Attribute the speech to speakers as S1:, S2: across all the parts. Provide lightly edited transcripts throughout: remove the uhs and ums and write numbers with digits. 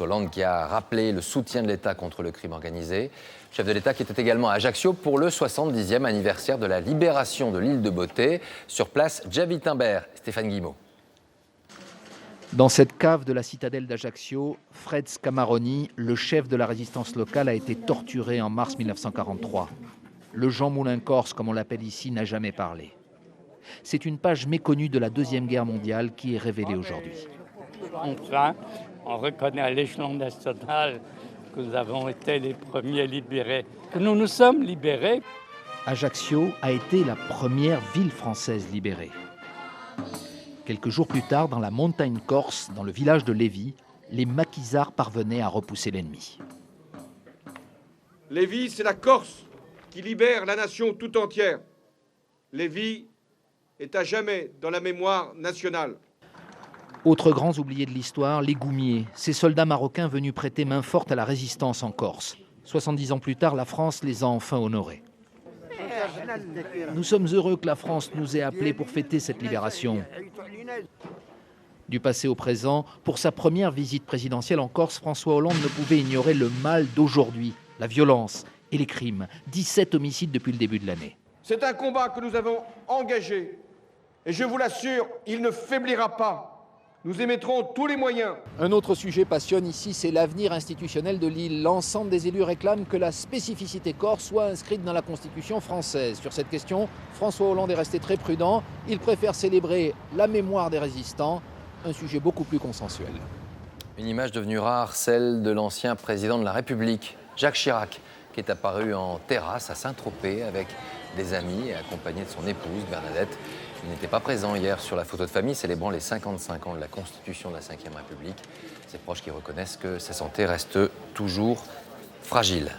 S1: Hollande qui a rappelé le soutien de l'État contre le crime organisé. Chef de l'État qui était également à Ajaccio pour le 70e anniversaire de la libération de l'île de Beauté. Sur place, Javi Timbert, Stéphane Guillemot.
S2: Dans cette cave de la citadelle d'Ajaccio, Fred Scamaroni, le chef de la résistance locale, a été torturé en mars 1943. Le Jean Moulin Corse, comme on l'appelle ici, n'a jamais parlé. C'est une page méconnue de la Deuxième Guerre mondiale qui est révélée aujourd'hui.
S3: Enfin, on reconnaît à l'échelon national que nous avons été les premiers libérés, que nous nous sommes libérés.
S2: Ajaccio a été la première ville française libérée. Quelques jours plus tard, dans la montagne corse, dans le village de Lévis, les maquisards parvenaient à repousser l'ennemi.
S4: Lévis, c'est la Corse qui libère la nation tout entière. Lévis est à jamais dans la mémoire nationale.
S2: Autres grands oubliés de l'histoire, les Goumiers, ces soldats marocains venus prêter main forte à la résistance en Corse. 70 ans plus tard, la France les a enfin honorés. Nous sommes heureux que la France nous ait appelés pour fêter cette libération. Du passé au présent, pour sa première visite présidentielle en Corse, François Hollande ne pouvait ignorer le mal d'aujourd'hui, la violence et les crimes. 17 homicides depuis le début de l'année.
S4: C'est un combat que nous avons engagé et je vous l'assure, il ne faiblira pas. Nous y mettrons tous les moyens.
S2: Un autre sujet passionne ici, c'est l'avenir institutionnel de l'île. L'ensemble des élus réclament que la spécificité corse soit inscrite dans la Constitution française. Sur cette question, François Hollande est resté très prudent. Il préfère célébrer la mémoire des résistants, un sujet beaucoup plus consensuel.
S1: Une image devenue rare, celle de l'ancien président de la République, Jacques Chirac, qui est apparu en terrasse à Saint-Tropez avec des amis et accompagné de son épouse, Bernadette. Il n'était pas présent hier sur la photo de famille célébrant les 55 ans de la Constitution de la Ve République. Ses proches qui reconnaissent que sa santé reste toujours fragile.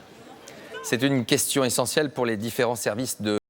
S1: C'est une question essentielle pour les différents services de